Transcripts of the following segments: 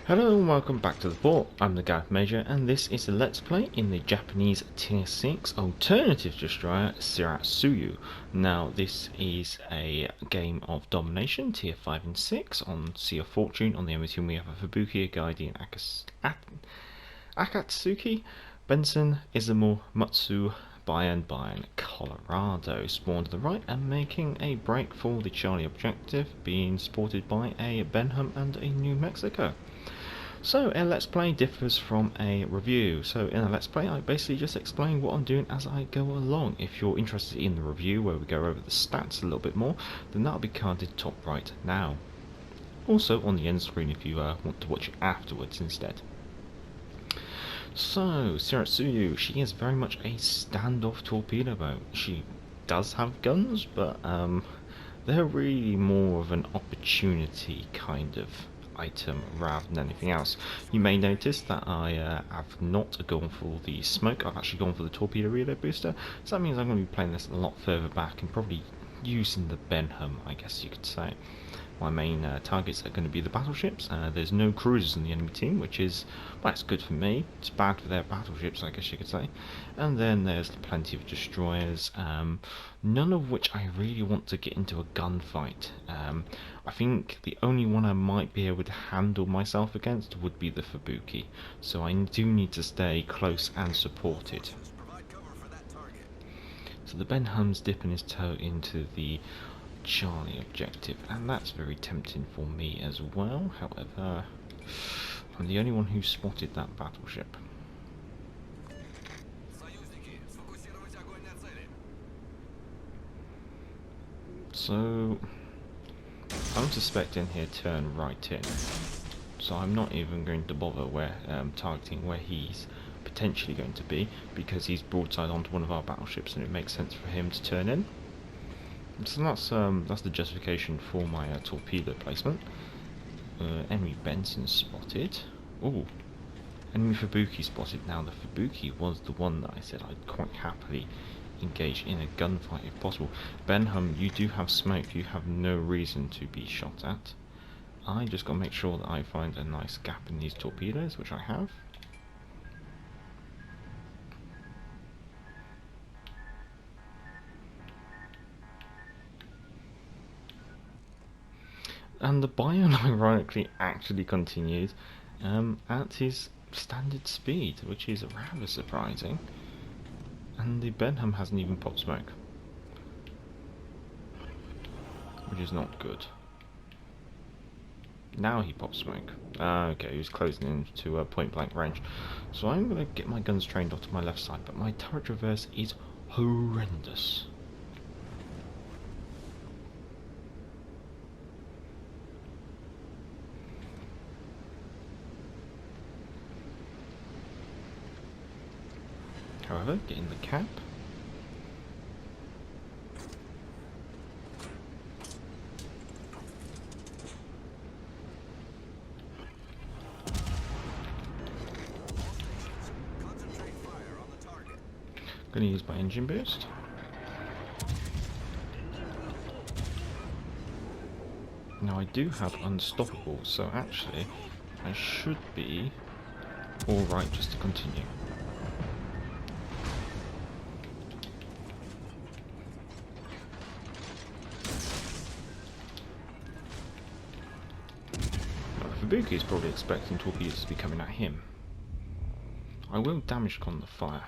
Hello and welcome back to the port. I'm the Gareth Major and this is a Let's Play in the Japanese Tier 6 alternative destroyer Shiratsuyu. Now this is a game of domination, Tier 5 and 6 on Sea of Fortune. On the enemy team we have a Fubuki, a Guardian, Akatsuki, Benson, Izumo, Matsu, Bayern, Colorado. Spawned to the right and making a break for the Charlie objective, being supported by a Benham and a New Mexico. So a Let's Play differs from a review. So in a Let's Play I basically just explain what I'm doing as I go along. If you're interested in the review where we go over the stats a little bit more, then that'll be carded top right now. Also on the end screen if you want to watch it afterwards instead. So Shiratsuyu, she is very much a standoff torpedo boat. She does have guns, but they're really more of an opportunity kind of item rather than anything else. You may notice that I have not gone for the smoke, I've actually gone for the torpedo reload booster, so that means I'm going to be playing this a lot further back and probably using the Benham, I guess you could say. My main targets are going to be the battleships. There's no cruisers in the enemy team, which is, well, it's good for me. It's bad for their battleships, I guess you could say. And then there's plenty of destroyers, none of which I really want to get into a gunfight. I think the only one I might be able to handle myself against would be the Fubuki. So I do need to stay close and supported. So the Benham's dipping his toe into the Charlie objective, and that's very tempting for me as well. However, I'm the only one who spotted that battleship. So I'm suspecting he'll turn right in, so I'm not even going to bother targeting where he's potentially going to be, because he's broadside onto one of our battleships and it makes sense for him to turn in. So that's the justification for my torpedo placement. Enemy Benson spotted. Ooh, enemy Fubuki spotted. Now the Fubuki was the one that I said I'd quite happily engage in a gunfight if possible. Benham, you do have smoke. You have no reason to be shot at. I just got to make sure that I find a nice gap in these torpedoes, which I have. And the Bayern ironically actually continued at his standard speed, which is rather surprising. And the Benham hasn't even popped smoke, which is not good. Now he pops smoke. Okay, he was closing in to point blank range. So I'm going to get my guns trained off to my left side, but my turret reverse is horrendous. However, getting the cap. Going to use my engine boost. Now I do have unstoppable, so actually I should be alright just to continue. Fubuki is probably expecting torpedoes to be coming at him. I will damage con the fire.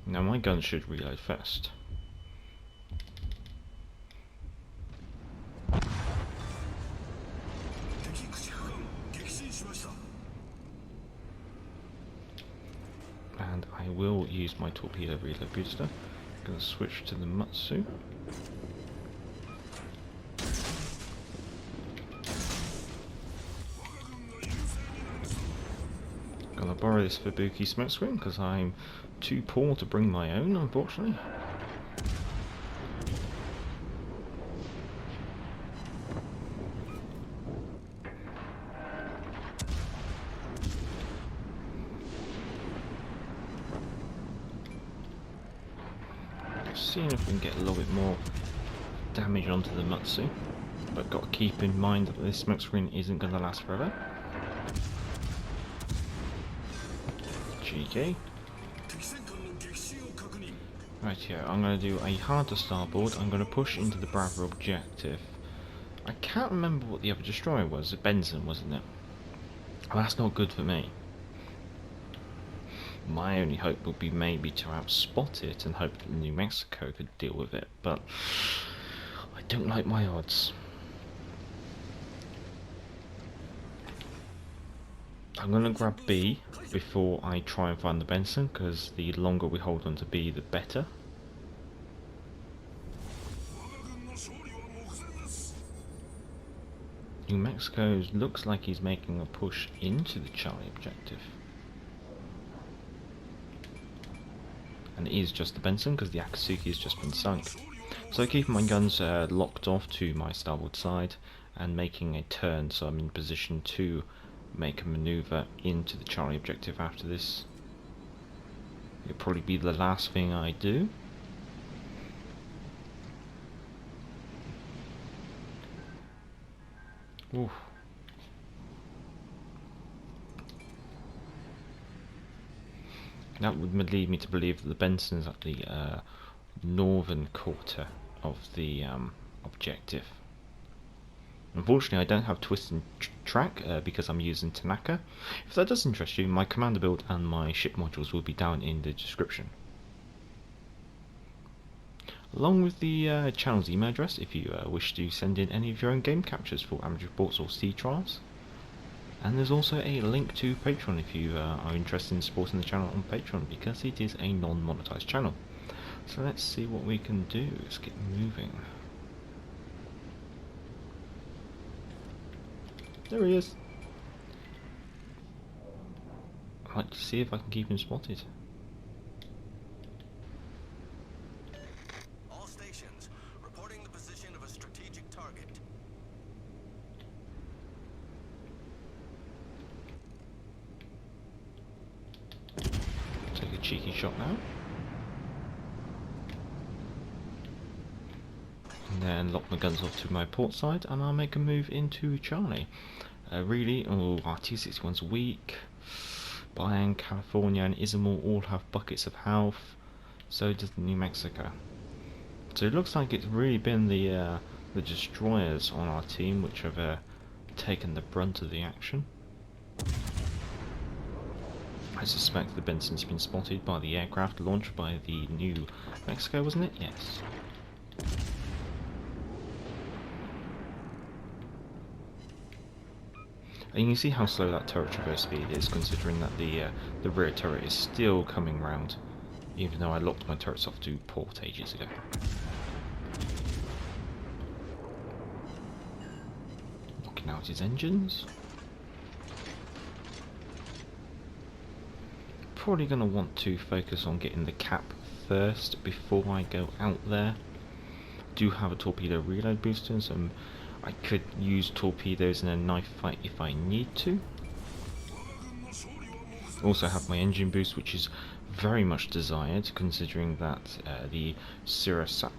Now my gun should reload first. And I will use my torpedo reload booster. I'm going to switch to the Matsu. Gonna borrow this Fubuki smokescreen because I'm too poor to bring my own, unfortunately. seeing if we can get a little bit more damage onto the Mutsu. But got to keep in mind that this smoke screen isn't going to last forever. Cheeky. Right here, I'm going to do a harder starboard. I'm going to push into the Bravo objective. I can't remember what the other destroyer was. Benson, wasn't it? Well, that's not good for me. My only hope would be maybe to outspot it and hope that New Mexico could deal with it, but I don't like my odds. I'm going to grab B before I try and find the Benson, because the longer we hold on to B, the better. New Mexico looks like he's making a push into the Charlie objective. And it is just the Benson, because the Akatsuki has just been sunk. So keeping my guns locked off to my starboard side and making a turn, so I'm in position to make a manoeuvre into the Charlie objective after this. It'll probably be the last thing I do. Oof. That would lead me to believe that the Benson's at the northern quarter of the objective. Unfortunately, I don't have twist and track because I'm using Tanaka. If that does interest you, my commander build and my ship modules will be down in the description. Along with the channel's email address if you wish to send in any of your own game captures for amateur reports or sea trials. And there's also a link to Patreon if you are interested in supporting the channel on Patreon, because it is a non-monetized channel. So let's see what we can do. Let's get moving. There he is. I'd like to see if I can keep him spotted. All stations reporting the position of a strategic target. Take a cheeky shot now. And then lock my guns off to my port side, and I'll make a move into Charlie. Really, our T-61's weak. Bayern, California and Izumo all have buckets of health. So does New Mexico. So it looks like it's really been the destroyers on our team which have taken the brunt of the action. I suspect the Benson's been spotted by the aircraft launched by the New Mexico, wasn't it? Yes. And you can see how slow that turret traverse speed is, considering that the rear turret is still coming round, even though I locked my turrets off to port ages ago. Knocking out his engines. Probably going to want to focus on getting the cap first before I go out there. Do have a torpedo reload booster, so I could use torpedoes in a knife fight if I need to. Also have my engine boost, which is very much desired, considering that the Shiratsuyu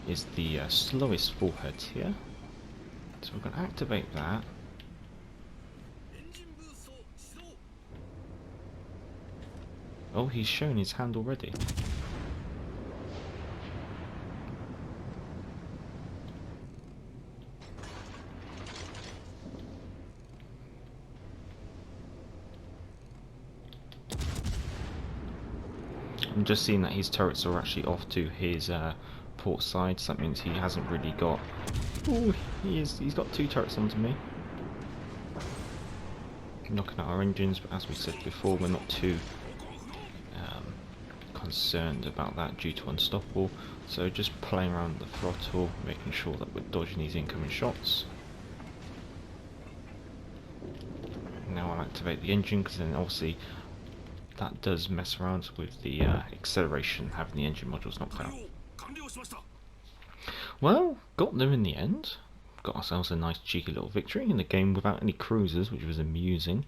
is the slowest for her tier. So we're going to activate that. Oh, he's shown his hand already. I'm just seeing that his turrets are actually off to his port side, so that means he hasn't really got... Oh, he's got two turrets onto me. Knocking out our engines, but as we said before, we're not too concerned about that due to Unstoppable, so just playing around with the throttle, making sure that we're dodging these incoming shots. Now I'll activate the engine, because then obviously that does mess around with the acceleration, having the engine modules knocked out. Well, got them in the end. Got ourselves a nice cheeky little victory in the game without any cruisers, which was amusing.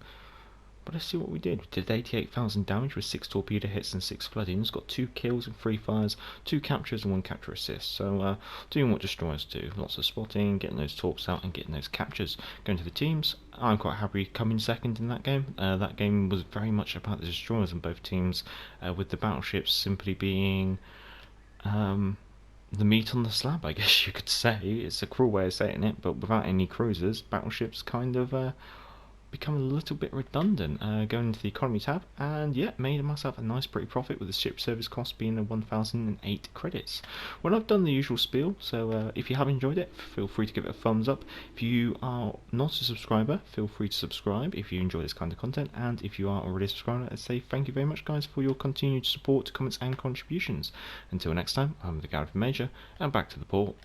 But let's see what we did. We did 88,000 damage with 6 torpedo hits and 6 floodings. Got 2 kills and 3 fires, 2 captures and 1 capture assist. So doing what destroyers do. Lots of spotting, getting those torps out and getting those captures. Going to the teams, I'm quite happy coming second in that game. That game was very much about the destroyers on both teams, with the battleships simply being the meat on the slab, I guess you could say. It's a cruel way of saying it, but without any cruisers, battleships kind of become a little bit redundant. Going into the economy tab, and yeah, made myself a nice pretty profit with the ship service cost being 1,008 credits. Well, I've done the usual spiel, so if you have enjoyed it, feel free to give it a thumbs up. If you are not a subscriber, feel free to subscribe if you enjoy this kind of content, and if you are already a subscriber, I'd say thank you very much, guys, for your continued support, comments and contributions. Until next time, I'm the Galloping Major, and back to the port.